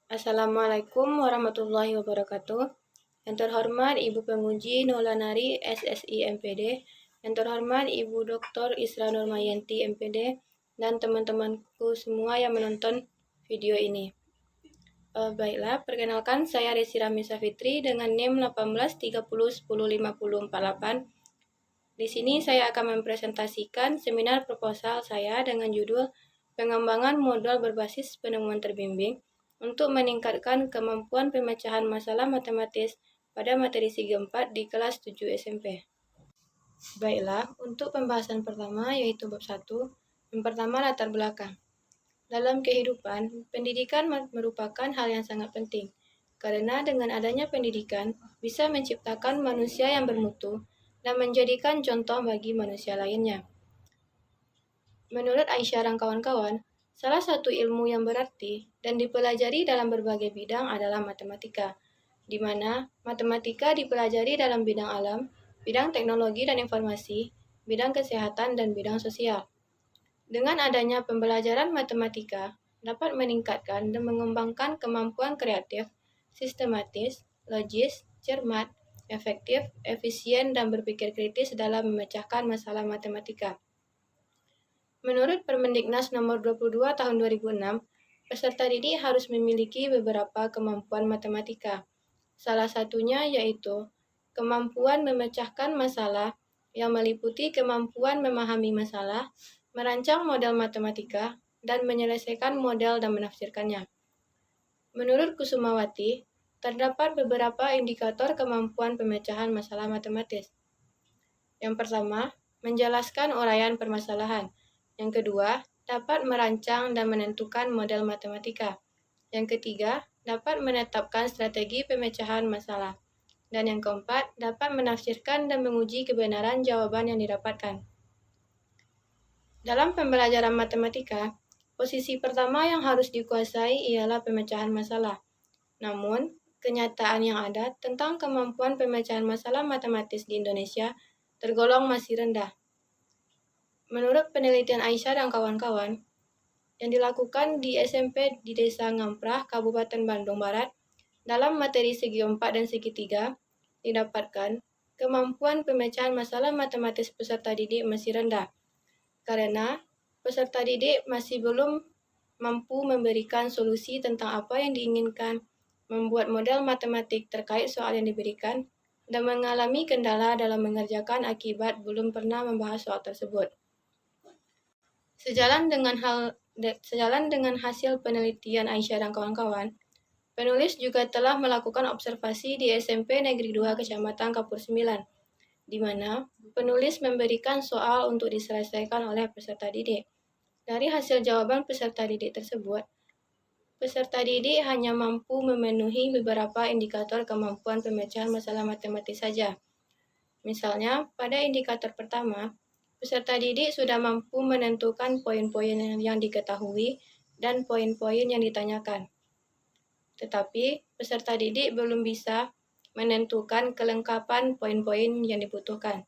Assalamualaikum warahmatullahi wabarakatuh. Yang terhormat Ibu Penguji Nolanari SSI MPD, yang terhormat Ibu Dr. Isra Nurmayanti MPD, dan teman-temanku semua yang menonton video ini. Baiklah, perkenalkan saya Desi Ramisa Fitri dengan NIM 1830105048. Di sini saya akan mempresentasikan seminar proposal saya dengan judul Pengembangan Modal Berbasis Penemuan Terbimbing untuk meningkatkan kemampuan pemecahan masalah matematis pada materi Segi 4 di kelas 7 SMP. Baiklah, untuk pembahasan pertama yaitu bab 1. Yang pertama, latar belakang. Dalam kehidupan, pendidikan merupakan hal yang sangat penting, karena dengan adanya pendidikan bisa menciptakan manusia yang bermutu dan menjadikan contoh bagi manusia lainnya. Menurut Aisyah dan kawan-kawan, salah satu ilmu yang berarti dan dipelajari dalam berbagai bidang adalah matematika, di mana matematika dipelajari dalam bidang alam, bidang teknologi dan informasi, bidang kesehatan, dan bidang sosial. Dengan adanya pembelajaran matematika, dapat meningkatkan dan mengembangkan kemampuan kreatif, sistematis, logis, cermat, efektif, efisien, dan berpikir kritis dalam memecahkan masalah matematika. Menurut Permendiknas nomor 22 tahun 2006, peserta didik harus memiliki beberapa kemampuan matematika. Salah satunya yaitu kemampuan memecahkan masalah yang meliputi kemampuan memahami masalah, merancang model matematika, dan menyelesaikan model dan menafsirkannya. Menurut Kusumawati, terdapat beberapa indikator kemampuan pemecahan masalah matematis. Yang pertama, menjelaskan uraian permasalahan. Yang kedua, dapat merancang dan menentukan model matematika. Yang ketiga, dapat menetapkan strategi pemecahan masalah. Dan yang keempat, dapat menafsirkan dan menguji kebenaran jawaban yang didapatkan. Dalam pembelajaran matematika, posisi pertama yang harus dikuasai ialah pemecahan masalah. Namun, kenyataan yang ada tentang kemampuan pemecahan masalah matematis di Indonesia tergolong masih rendah. Menurut penelitian Aisyah dan kawan-kawan, yang dilakukan di SMP di Desa Ngamprah, Kabupaten Bandung Barat, dalam materi Segi 4 dan Segi 3, didapatkan kemampuan pemecahan masalah matematis peserta didik masih rendah, karena peserta didik masih belum mampu memberikan solusi tentang apa yang diinginkan, membuat model matematik terkait soal yang diberikan, dan mengalami kendala dalam mengerjakan akibat belum pernah membahas soal tersebut. Sejalan dengan hasil penelitian Aisyah dan kawan-kawan, penulis juga telah melakukan observasi di SMP Negeri 2 Kecamatan Kapur 9, di mana penulis memberikan soal untuk diselesaikan oleh peserta didik. Dari hasil jawaban peserta didik tersebut, peserta didik hanya mampu memenuhi beberapa indikator kemampuan pemecahan masalah matematis saja. Misalnya, pada indikator pertama, peserta didik sudah mampu menentukan poin-poin yang diketahui dan poin-poin yang ditanyakan. Tetapi, peserta didik belum bisa menentukan kelengkapan poin-poin yang dibutuhkan.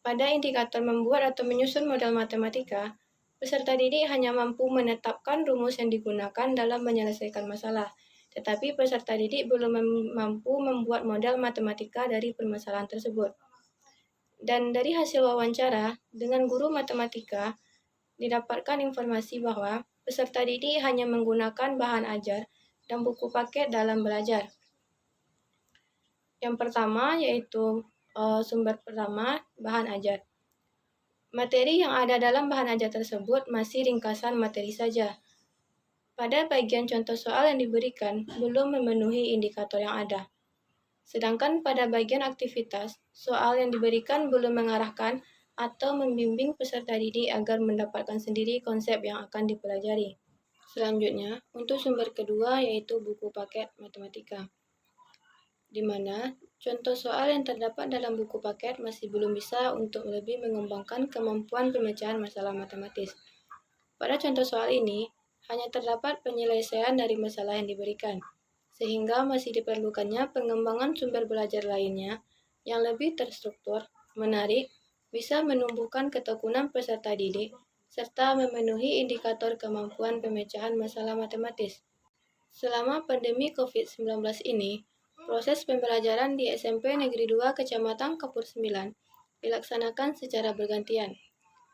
Pada indikator membuat atau menyusun model matematika, peserta didik hanya mampu menetapkan rumus yang digunakan dalam menyelesaikan masalah, tetapi peserta didik belum mampu membuat model matematika dari permasalahan tersebut. Dan dari hasil wawancara dengan guru matematika, didapatkan informasi bahwa peserta didik hanya menggunakan bahan ajar dan buku paket dalam belajar. Yang pertama yaitu sumber pertama, bahan ajar. Materi yang ada dalam bahan ajar tersebut masih ringkasan materi saja. Pada bagian contoh soal yang diberikan belum memenuhi indikator yang ada. Sedangkan pada bagian aktivitas, soal yang diberikan belum mengarahkan atau membimbing peserta didik agar mendapatkan sendiri konsep yang akan dipelajari. Selanjutnya, untuk sumber kedua yaitu buku paket matematika, di mana contoh soal yang terdapat dalam buku paket masih belum bisa untuk lebih mengembangkan kemampuan pemecahan masalah matematis. Pada contoh soal ini, hanya terdapat penyelesaian dari masalah yang diberikan, sehingga masih diperlukannya pengembangan sumber belajar lainnya yang lebih terstruktur, menarik, bisa menumbuhkan ketekunan peserta didik, serta memenuhi indikator kemampuan pemecahan masalah matematis. Selama pandemi COVID-19 ini, proses pembelajaran di SMP Negeri 2 Kecamatan Kapur 9 dilaksanakan secara bergantian.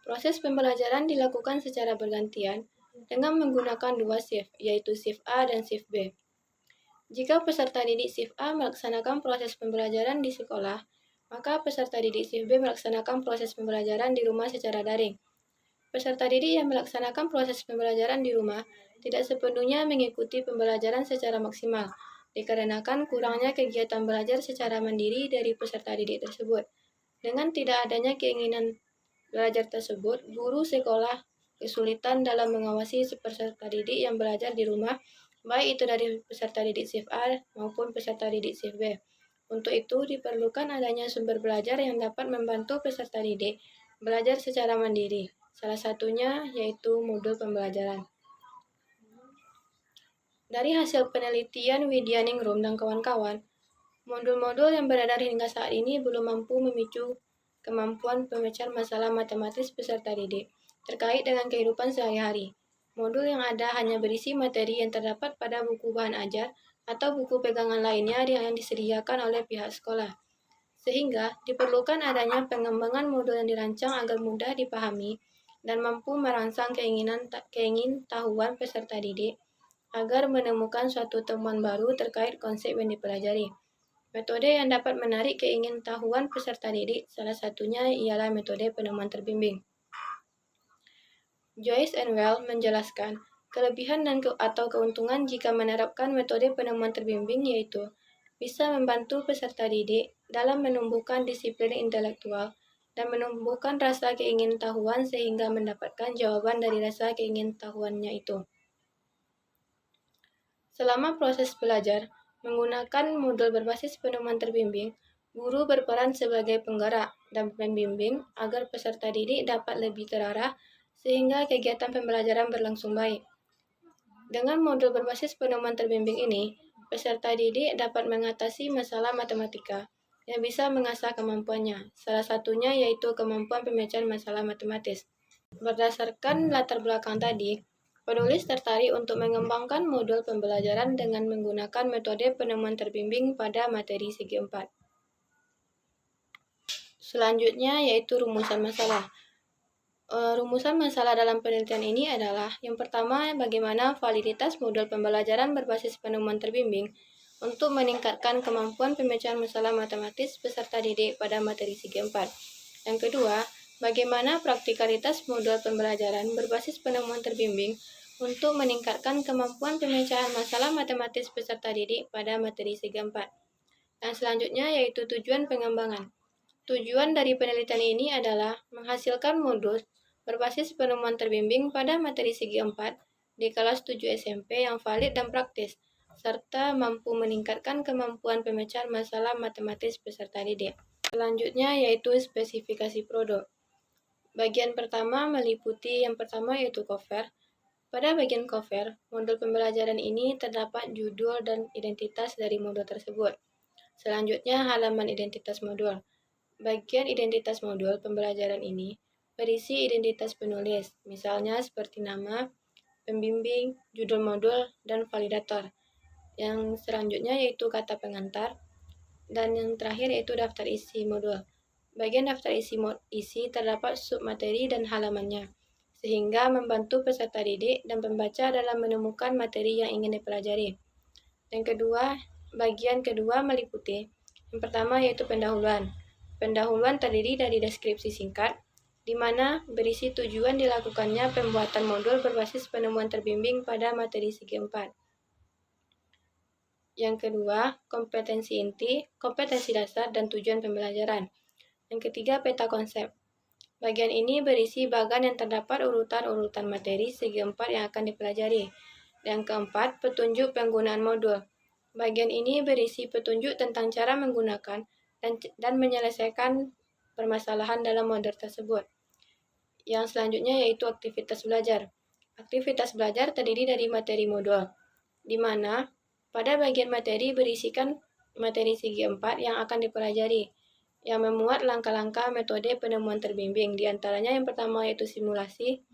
Proses pembelajaran dilakukan secara bergantian dengan menggunakan dua shift, yaitu shift A dan shift B. Jika peserta didik shift A melaksanakan proses pembelajaran di sekolah, maka peserta didik shift B melaksanakan proses pembelajaran di rumah secara daring. Peserta didik yang melaksanakan proses pembelajaran di rumah tidak sepenuhnya mengikuti pembelajaran secara maksimal, dikarenakan kurangnya kegiatan belajar secara mandiri dari peserta didik tersebut. Dengan tidak adanya keinginan belajar tersebut, guru sekolah kesulitan dalam mengawasi peserta didik yang belajar di rumah, baik itu dari peserta didik shift A maupun peserta didik shift B. Untuk itu, diperlukan adanya sumber belajar yang dapat membantu peserta didik belajar secara mandiri. Salah satunya yaitu modul pembelajaran. Dari hasil penelitian Widyaningrum dan kawan-kawan, modul-modul yang beredar hingga saat ini belum mampu memicu kemampuan pemecahan masalah matematis peserta didik terkait dengan kehidupan sehari-hari. Modul yang ada hanya berisi materi yang terdapat pada buku bahan ajar atau buku pegangan lainnya yang disediakan oleh pihak sekolah. Sehingga diperlukan adanya pengembangan modul yang dirancang agar mudah dipahami dan mampu merangsang keingintahuan peserta didik agar menemukan suatu temuan baru terkait konsep yang dipelajari. Metode yang dapat menarik keingintahuan peserta didik salah satunya ialah metode penemuan terbimbing. Joyce and Well menjelaskan, kelebihan atau keuntungan jika menerapkan metode penemuan terbimbing yaitu bisa membantu peserta didik dalam menumbuhkan disiplin intelektual dan menumbuhkan rasa keingintahuan sehingga mendapatkan jawaban dari rasa keingintahuannya itu. Selama proses belajar, menggunakan modul berbasis penemuan terbimbing, guru berperan sebagai penggerak dan pembimbing agar peserta didik dapat lebih terarah sehingga kegiatan pembelajaran berlangsung baik. Dengan modul berbasis penemuan terbimbing ini, peserta didik dapat mengatasi masalah matematika yang bisa mengasah kemampuannya. Salah satunya yaitu kemampuan pemecahan masalah matematis. Berdasarkan latar belakang tadi, penulis tertarik untuk mengembangkan modul pembelajaran dengan menggunakan metode penemuan terbimbing pada materi segi 4. Selanjutnya yaitu rumusan masalah. Rumusan masalah dalam penelitian ini adalah yang pertama, bagaimana validitas modul pembelajaran berbasis penemuan terbimbing untuk meningkatkan kemampuan pemecahan masalah matematis peserta didik pada materi segi 4. Yang kedua, bagaimana praktikalitas modul pembelajaran berbasis penemuan terbimbing untuk meningkatkan kemampuan pemecahan masalah matematis peserta didik pada materi segi 4. Dan selanjutnya yaitu tujuan pengembangan. Tujuan dari penelitian ini adalah menghasilkan modul berbasis penemuan terbimbing pada materi segi 4 di kelas 7 SMP yang valid dan praktis, serta mampu meningkatkan kemampuan pemecahan masalah matematis peserta didik. Selanjutnya yaitu spesifikasi produk. Bagian pertama meliputi yang pertama yaitu cover. Pada bagian cover, modul pembelajaran ini terdapat judul dan identitas dari modul tersebut. Selanjutnya halaman identitas modul. Bagian identitas modul pembelajaran ini berisi identitas penulis, misalnya seperti nama, pembimbing, judul modul, dan validator. Yang selanjutnya yaitu kata pengantar, dan yang terakhir yaitu daftar isi modul. Bagian daftar isi terdapat submateri dan halamannya, sehingga membantu peserta didik dan pembaca dalam menemukan materi yang ingin dipelajari. Bagian kedua meliputi yang pertama yaitu pendahuluan. Pendahuluan terdiri dari deskripsi singkat, di mana berisi tujuan dilakukannya pembuatan modul berbasis penemuan terbimbing pada materi segi 4. Yang kedua, kompetensi inti, kompetensi dasar, dan tujuan pembelajaran. Yang ketiga, peta konsep. Bagian ini berisi bagan yang terdapat urutan-urutan materi segi 4 yang akan dipelajari. Yang keempat, petunjuk penggunaan modul. Bagian ini berisi petunjuk tentang cara menggunakan dan menyelesaikan permasalahan dalam modul tersebut. Yang selanjutnya yaitu aktivitas belajar. Aktivitas belajar terdiri dari materi modul, di mana pada bagian materi berisikan materi segi 4 yang akan dipelajari, yang memuat langkah-langkah metode penemuan terbimbing. Di antaranya yang pertama yaitu simulasi,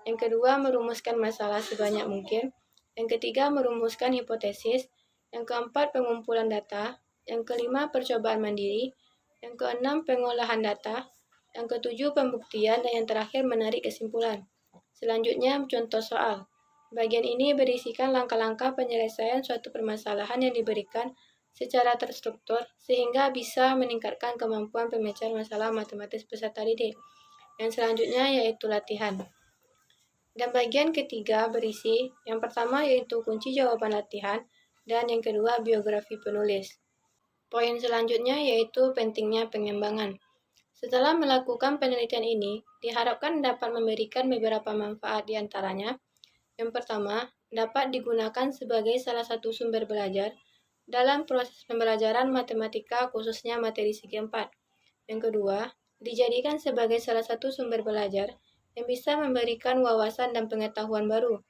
yang kedua merumuskan masalah sebanyak mungkin, Yang ketiga, merumuskan hipotesis. Yang keempat, pengumpulan data. Yang kelima, percobaan mandiri. Yang keenam, pengolahan data. Yang ketujuh, pembuktian. Dan yang terakhir, menarik kesimpulan. Selanjutnya, contoh soal. Bagian ini berisikan langkah-langkah penyelesaian suatu permasalahan yang diberikan secara terstruktur sehingga bisa meningkatkan kemampuan pemecahan masalah matematis peserta didik. Yang selanjutnya yaitu latihan. Dan bagian ketiga berisi yang pertama yaitu kunci jawaban latihan dan yang kedua biografi penulis. Poin selanjutnya yaitu pentingnya pengembangan. Setelah melakukan penelitian ini, diharapkan dapat memberikan beberapa manfaat di antaranya. Yang pertama, dapat digunakan sebagai salah satu sumber belajar dalam proses pembelajaran matematika khususnya materi segi 4. Yang kedua, dijadikan sebagai salah satu sumber belajar yang bisa memberikan wawasan dan pengetahuan baru.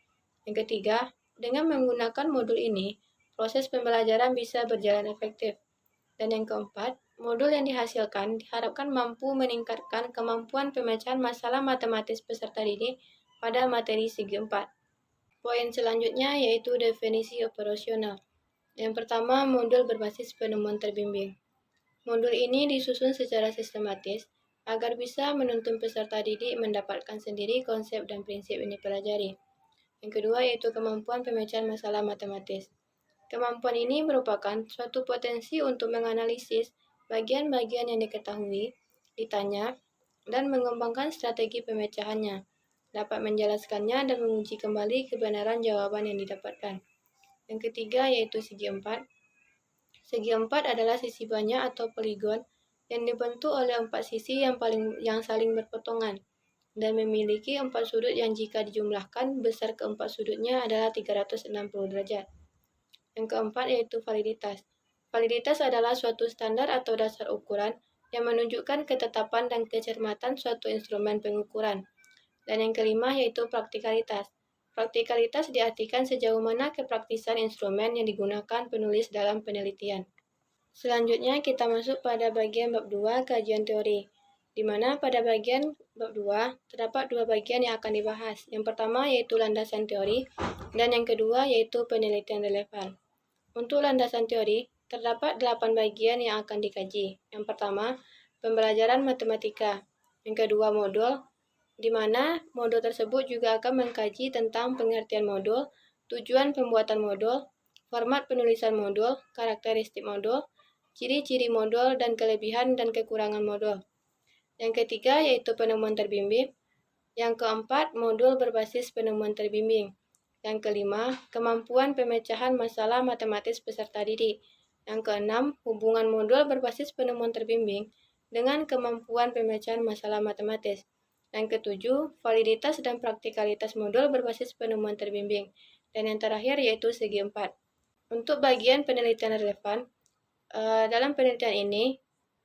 Yang ketiga, dengan menggunakan modul ini, proses pembelajaran bisa berjalan efektif. Dan yang keempat, modul yang dihasilkan diharapkan mampu meningkatkan kemampuan pemecahan masalah matematis peserta didik pada materi segi 4. Poin selanjutnya yaitu definisi operasional. Yang pertama, modul berbasis penemuan terbimbing. Modul ini disusun secara sistematis agar bisa menuntun peserta didik mendapatkan sendiri konsep dan prinsip yang dipelajari. Yang kedua yaitu kemampuan pemecahan masalah matematis. Kemampuan ini merupakan suatu potensi untuk menganalisis bagian-bagian yang diketahui, ditanya, dan mengembangkan strategi pemecahannya, dapat menjelaskannya dan menguji kembali kebenaran jawaban yang didapatkan. Yang ketiga yaitu segi 4. Segi 4 adalah sisi banyak atau poligon yang dibentuk oleh 4 sisi yang saling berpotongan dan memiliki 4 sudut yang jika dijumlahkan besar keempat sudutnya adalah 360 derajat. Yang keempat yaitu validitas. Validitas adalah suatu standar atau dasar ukuran yang menunjukkan ketetapan dan kecermatan suatu instrumen pengukuran. Dan yang kelima yaitu praktikalitas. Praktikalitas diartikan sejauh mana kepraktisan instrumen yang digunakan penulis dalam penelitian. Selanjutnya kita masuk pada bagian bab 2 kajian teori, di mana pada bagian bab 2 terdapat dua bagian yang akan dibahas. Yang pertama yaitu landasan teori, dan yang kedua yaitu penelitian relevan. Untuk landasan teori, terdapat 8 bagian yang akan dikaji. Yang pertama, pembelajaran matematika. Yang kedua, modul, di mana modul tersebut juga akan mengkaji tentang pengertian modul, tujuan pembuatan modul, format penulisan modul, karakteristik modul, ciri-ciri modul, dan kelebihan dan kekurangan modul. Yang ketiga yaitu penemuan terbimbing. Yang keempat, modul berbasis penemuan terbimbing. Yang kelima, kemampuan pemecahan masalah matematis peserta didik. Yang keenam, hubungan modul berbasis penemuan terbimbing dengan kemampuan pemecahan masalah matematis. Yang ketujuh, validitas dan praktikalitas modul berbasis penemuan terbimbing. Dan yang terakhir yaitu segi 4. Untuk bagian penelitian relevan, dalam penelitian ini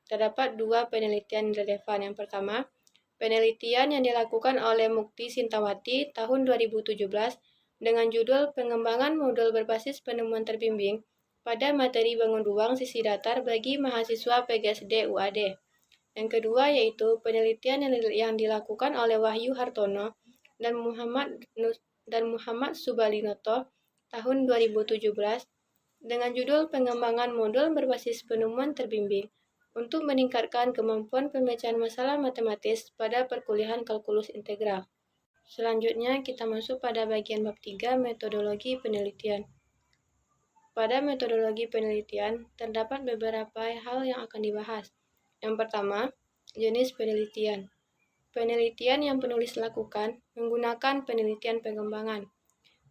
terdapat dua penelitian relevan. Yang pertama, penelitian yang dilakukan oleh Mukti Sintawati tahun 2017 dengan judul Pengembangan Modul Berbasis Penemuan Terbimbing pada materi bangun ruang sisi datar bagi mahasiswa PGSD UAD. Yang kedua yaitu penelitian yang dilakukan oleh Wahyu Hartono dan Muhammad Subalinoto tahun 2017 dengan judul Pengembangan Modul Berbasis Penemuan Terbimbing untuk meningkatkan kemampuan pemecahan masalah matematis pada perkuliahan kalkulus integral. Selanjutnya kita masuk pada bagian bab 3 metodologi penelitian. Pada metodologi penelitian terdapat beberapa hal yang akan dibahas. Yang pertama, jenis penelitian. Penelitian yang penulis lakukan menggunakan penelitian pengembangan,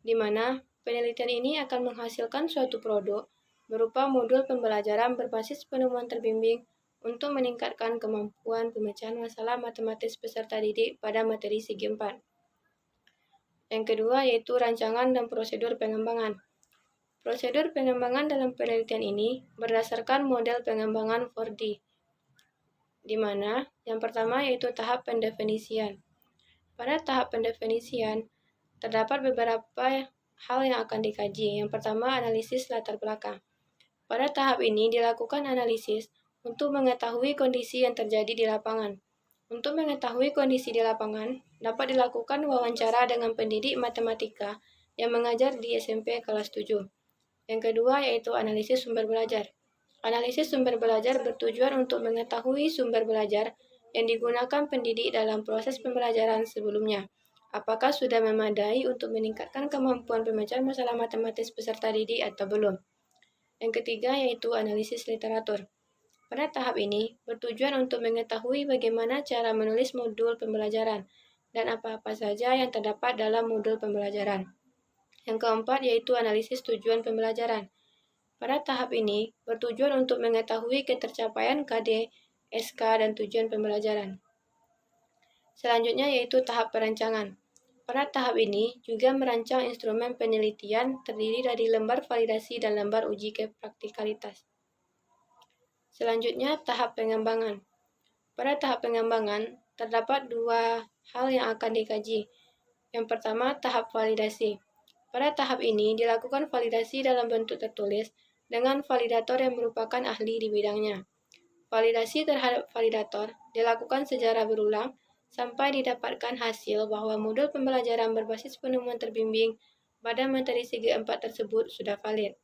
di mana penelitian ini akan menghasilkan suatu produk berupa modul pembelajaran berbasis penemuan terbimbing untuk meningkatkan kemampuan pemecahan masalah matematis peserta didik pada materi segi 4. Yang kedua yaitu rancangan dan prosedur pengembangan. Prosedur pengembangan dalam penelitian ini berdasarkan model pengembangan 4D, di mana yang pertama yaitu tahap pendefinisian. Pada tahap pendefinisian, terdapat beberapa hal yang akan dikaji. Yang pertama, analisis latar belakang. Pada tahap ini dilakukan analisis untuk mengetahui kondisi yang terjadi di lapangan. Untuk mengetahui kondisi di lapangan, dapat dilakukan wawancara dengan pendidik matematika yang mengajar di SMP kelas 7. Yang kedua yaitu analisis sumber belajar. Analisis sumber belajar bertujuan untuk mengetahui sumber belajar yang digunakan pendidik dalam proses pembelajaran sebelumnya. Apakah sudah memadai untuk meningkatkan kemampuan pemecahan masalah matematis peserta didik atau belum? Yang ketiga yaitu analisis literatur. Pada tahap ini, bertujuan untuk mengetahui bagaimana cara menulis modul pembelajaran dan apa-apa saja yang terdapat dalam modul pembelajaran. Yang keempat yaitu analisis tujuan pembelajaran. Pada tahap ini, bertujuan untuk mengetahui ketercapaian KD, SK, dan tujuan pembelajaran. Selanjutnya yaitu tahap perancangan. Pada tahap ini, juga merancang instrumen penelitian terdiri dari lembar validasi dan lembar uji praktikalitas. Selanjutnya, tahap pengembangan. Pada tahap pengembangan, terdapat dua hal yang akan dikaji. Yang pertama, tahap validasi. Pada tahap ini, dilakukan validasi dalam bentuk tertulis dengan validator yang merupakan ahli di bidangnya. Validasi terhadap validator dilakukan secara berulang sampai didapatkan hasil bahwa modul pembelajaran berbasis penemuan terbimbing pada materi segi 4 tersebut sudah valid.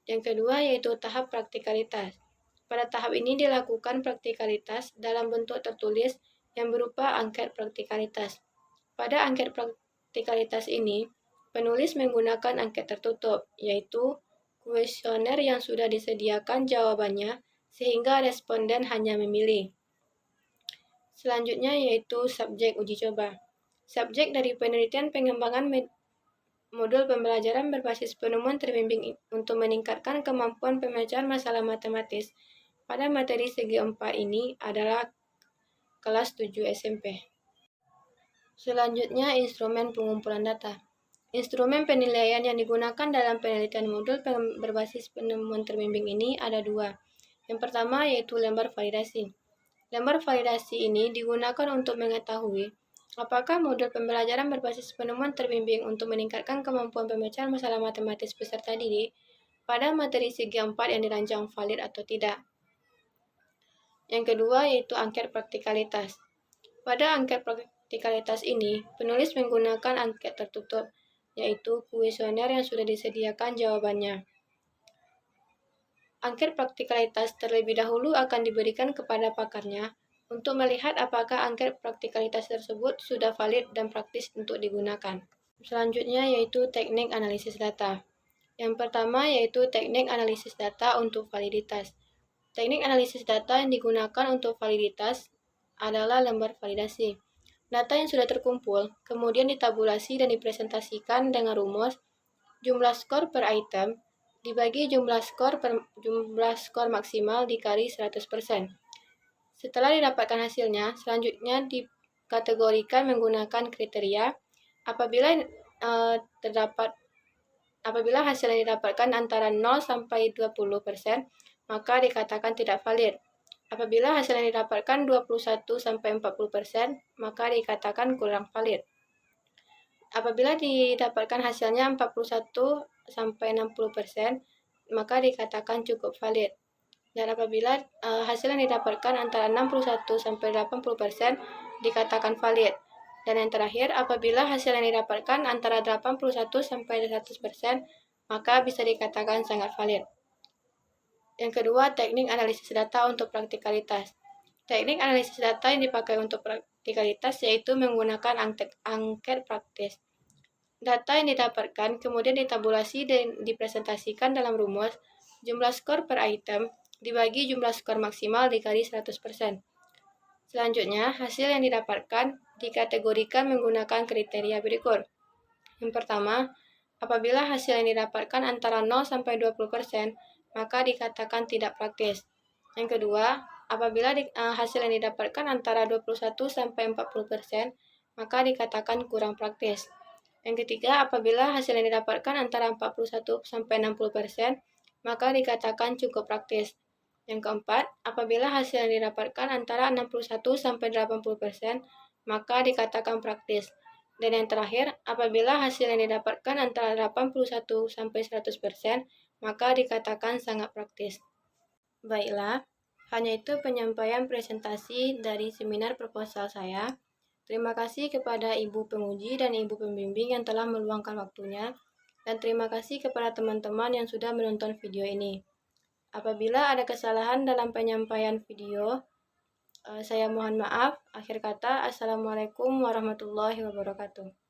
Yang kedua yaitu tahap praktikalitas. Pada tahap ini dilakukan praktikalitas dalam bentuk tertulis yang berupa angket praktikalitas. Pada angket praktikalitas ini, penulis menggunakan angket tertutup, yaitu kuesioner yang sudah disediakan jawabannya sehingga responden hanya memilih. Selanjutnya yaitu subjek uji coba. Subjek dari penelitian pengembangan modul pembelajaran berbasis penemuan terbimbing untuk meningkatkan kemampuan pemecahan masalah matematis pada materi segi 4 ini adalah kelas 7 SMP. Selanjutnya, instrumen pengumpulan data. Instrumen penilaian yang digunakan dalam penelitian modul berbasis penemuan terbimbing ini ada dua. Yang pertama yaitu lembar validasi. Lembar validasi ini digunakan untuk mengetahui apakah modul pembelajaran berbasis penemuan terbimbing untuk meningkatkan kemampuan pemecahan masalah matematis peserta didik pada materi segi 4 yang dirancang valid atau tidak. Yang kedua yaitu angket praktikalitas. Pada angket praktikalitas ini, penulis menggunakan angket tertutup, yaitu kuesioner yang sudah disediakan jawabannya. Angket praktikalitas terlebih dahulu akan diberikan kepada pakarnya untuk melihat apakah angket praktikalitas tersebut sudah valid dan praktis untuk digunakan. Selanjutnya yaitu teknik analisis data. Yang pertama yaitu teknik analisis data untuk validitas. Teknik analisis data yang digunakan untuk validitas adalah lembar validasi. Data yang sudah terkumpul kemudian ditabulasi dan dipresentasikan dengan rumus jumlah skor per item dibagi jumlah skor maksimal dikali 100%. Setelah didapatkan hasilnya, selanjutnya dikategorikan menggunakan kriteria. Apabila hasil yang didapatkan antara 0 sampai 20%, maka dikatakan tidak valid. Apabila hasil yang didapatkan 21 sampai 40%, maka dikatakan kurang valid. Apabila didapatkan hasilnya 41 sampai 60%, maka dikatakan cukup valid. Dan apabila hasil yang didapatkan antara 61 sampai 80%, dikatakan valid. Dan yang terakhir, apabila hasil yang didapatkan antara 81 sampai 100%, maka bisa dikatakan sangat valid. Yang kedua, teknik analisis data untuk praktikalitas. Teknik analisis data yang dipakai untuk praktikalitas yaitu menggunakan angket praktis. Data yang didapatkan kemudian ditabulasi dan dipresentasikan dalam rumus jumlah skor per item dibagi jumlah skor maksimal dikali 100%. Selanjutnya, hasil yang didapatkan dikategorikan menggunakan kriteria berikut. Yang pertama, apabila hasil yang didapatkan antara 0 sampai 20%, maka dikatakan tidak praktis. Yang kedua, apabila hasil yang didapatkan antara 21 sampai 40%, maka dikatakan kurang praktis. Yang ketiga, apabila hasil yang didapatkan antara 41 sampai 60%, maka dikatakan cukup praktis. Yang keempat, apabila hasil yang didapatkan antara 61 sampai 80%, maka dikatakan praktis. Dan yang terakhir, apabila hasil yang didapatkan antara 81 sampai 100%, maka dikatakan sangat praktis. Baiklah, hanya itu penyampaian presentasi dari seminar proposal saya. Terima kasih kepada Ibu penguji dan Ibu pembimbing yang telah meluangkan waktunya, dan terima kasih kepada teman-teman yang sudah menonton video ini. Apabila ada kesalahan dalam penyampaian video, saya mohon maaf. Akhir kata, Assalamualaikum warahmatullahi wabarakatuh.